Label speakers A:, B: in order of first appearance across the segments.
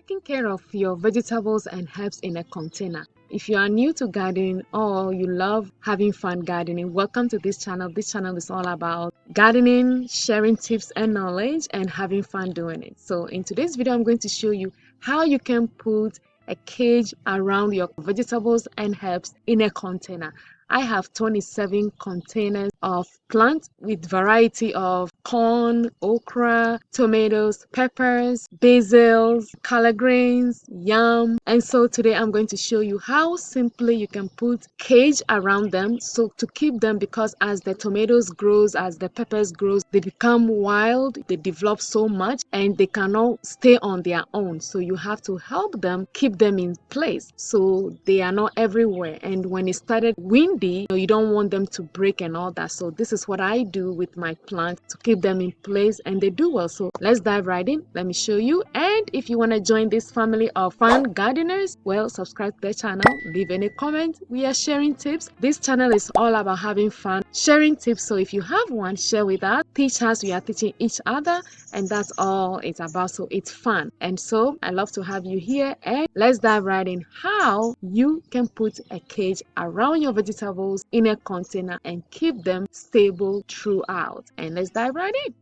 A: taking care of your vegetables and herbs in a container. If you are new to gardening or you love having fun gardening, welcome to this channel. This channel is all about gardening, sharing tips and knowledge, and having fun doing it. So in today's video, I'm going to show you how you can put a cage around your vegetables and herbs in a container. I have 27 containers of plants with variety of corn, okra, tomatoes, peppers, basils, color greens, yam. And so today I'm going to show you how simply you can put cage around them so to keep them, because as the tomatoes grows, as the peppers grows, they become wild, they develop so much and they cannot stay on their own. So you have to help them, keep them in place so they are not everywhere. And when it started windy, you don't want them to break and all that. So this is what I do with my plants to keep them in place, and they do well. So let's dive right in. Let me show you. And if you want to join this family of fun gardeners, well, subscribe to the channel, leave any comment. We are sharing tips. This channel is all about having fun, sharing tips. So if you have one, share with us, teach us. We are teaching each other, and that's all it's about. So it's fun. And so I love to have you here, and let's dive right in how you can put a cage around your vegetables in a container and keep them stable throughout. And let's dive right in.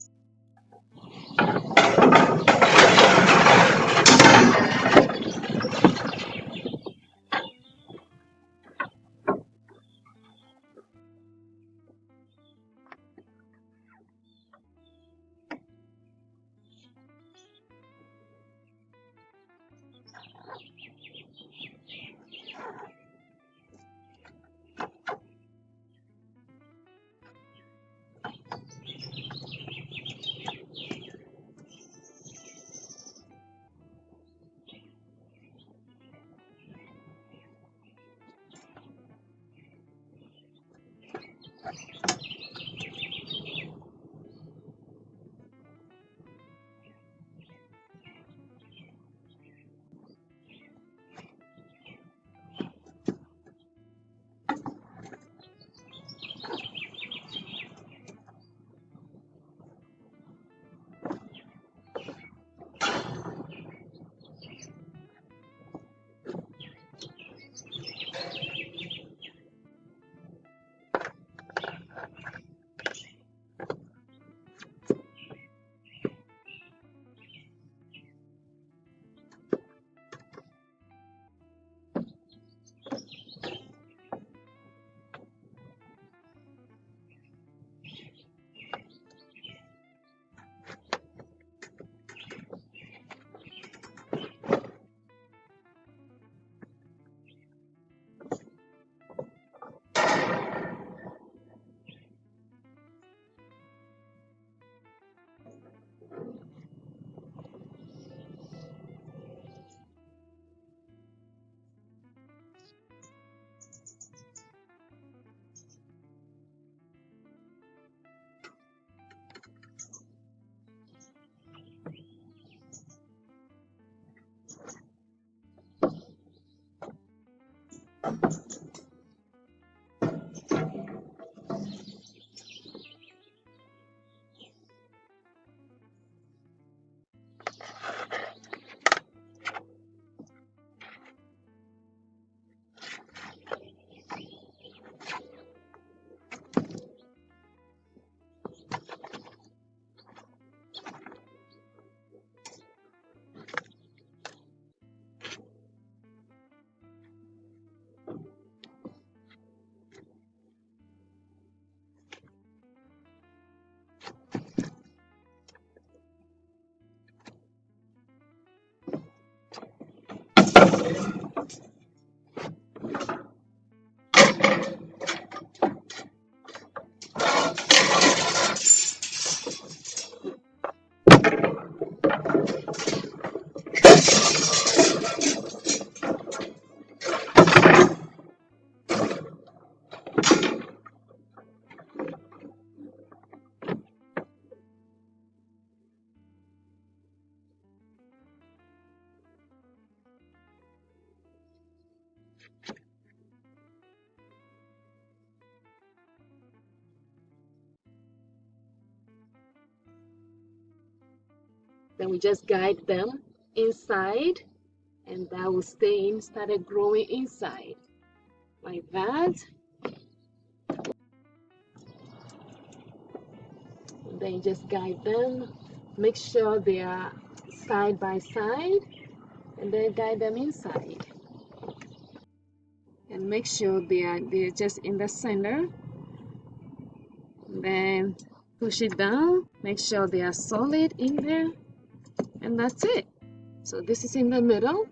A: Then we just guide them inside. and that will stay in, started growing inside like that. And then just guide them, make sure they are side by side, and then guide them inside. And make sure they're just in the center. And then push it down, make sure they are solid in there, and that's it. So this is in the middle.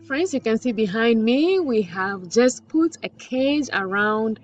A: Friends, you can see behind me, we have just put a cage around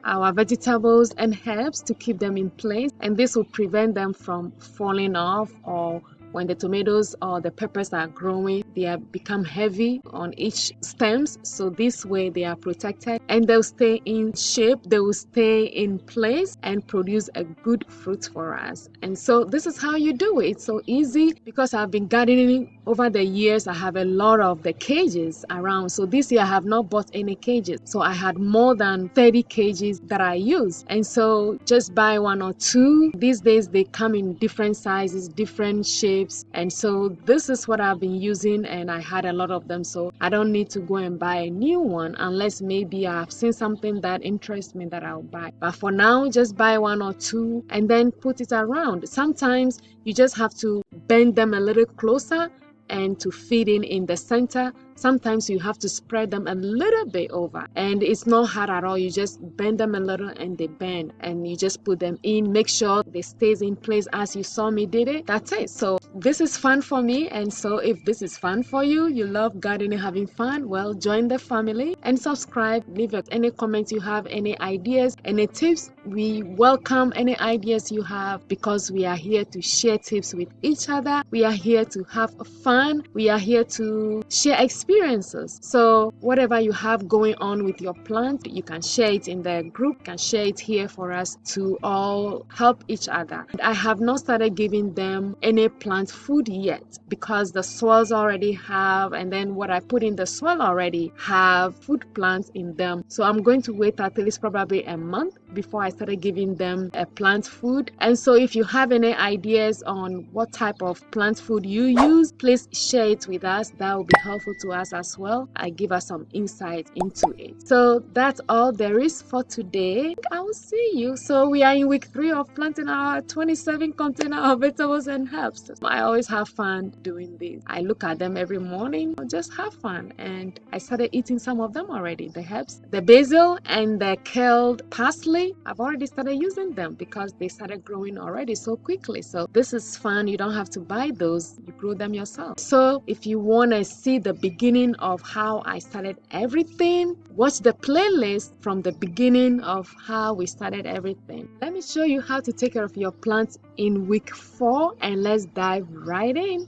A: our vegetables and herbs to keep them in place, and this will prevent them from falling off, or when the tomatoes or the peppers are growing, they are become heavy on each stems. So this way they are protected and they'll stay in shape, they will stay in place and produce a good fruit for us. And so this is how you do it. It's so easy because I've been gardening over the years. I have a lot of the cages around. So this year I have not bought any cages. So I had more than 30 cages that I use. And so just buy one or two. These days they come in different sizes, different shapes. And so this is what I've been using, and I had a lot of them. So I don't need to go and buy a new one unless maybe I've seen something that interests me that I'll buy. But for now, just buy one or two and then put it around. Sometimes you just have to bend them a little closer and to fit in the center. Sometimes you have to spread them a little bit over, and it's not hard at all. You just bend them a little and they bend, and you just put them in. Make sure they stays in place as you saw me did it. That's it. So this is fun for me, and so if this is fun for you, you love gardening, having fun, well, join the family and subscribe. Leave any comments you have, any ideas, any tips. We welcome any ideas you have because we are here to share tips with each other. We are here to have fun. We are here to share experience experiences. So whatever you have going on with your plant, you can share it in the group, you can share it here for us to all help each other. I have not started giving them any plant food yet because the soils already have, and then what I put in the soil already have food plants in them. So I'm going to wait at least probably a month before I started giving them a plant food. And so if you have any ideas on what type of plant food you use, please share it with us. That will be helpful to us as well. I give us some insight into it. So that's all there is for today. I will see you. So we are in week 3 of planting our 27 container of vegetables and herbs. I always have fun doing this. I look at them every morning, just have fun. And I started eating some of them already. The herbs, the basil and the curled parsley, I've already started using them because they started growing already so quickly. So this is fun. You don't have to buy those. You grow them yourself. So if you want to see the beginning of how I started everything, watch the playlist from the beginning of how we started everything. Let me show you how to take care of your plants in week 4, and let's dive right in.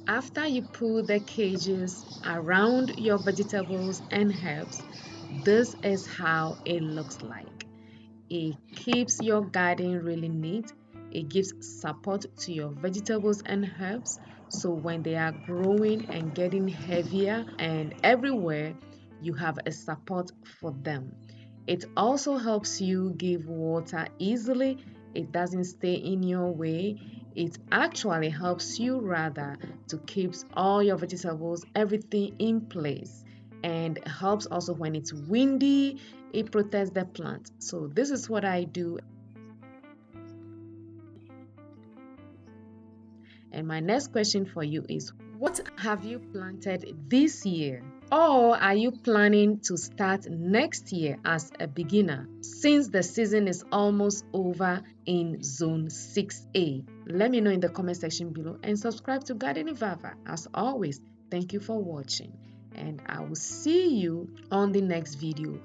A: After you put the cages around your vegetables and herbs, this is how it looks like. It keeps your garden really neat. It gives support to your vegetables and herbs. So when they are growing and getting heavier and everywhere, you have a support for them. It also helps you give water easily. It doesn't stay in your way. It actually helps you rather to keep all your vegetables, everything in place, and helps also when it's windy. It protects the plant. So this is what I do. And my next question for you is, what have you planted this year? Or are you planning to start next year as a beginner since the season is almost over in Zone 6A? Let me know in the comment section below and subscribe to Gardeningvava. As always, thank you for watching, and I will see you on the next video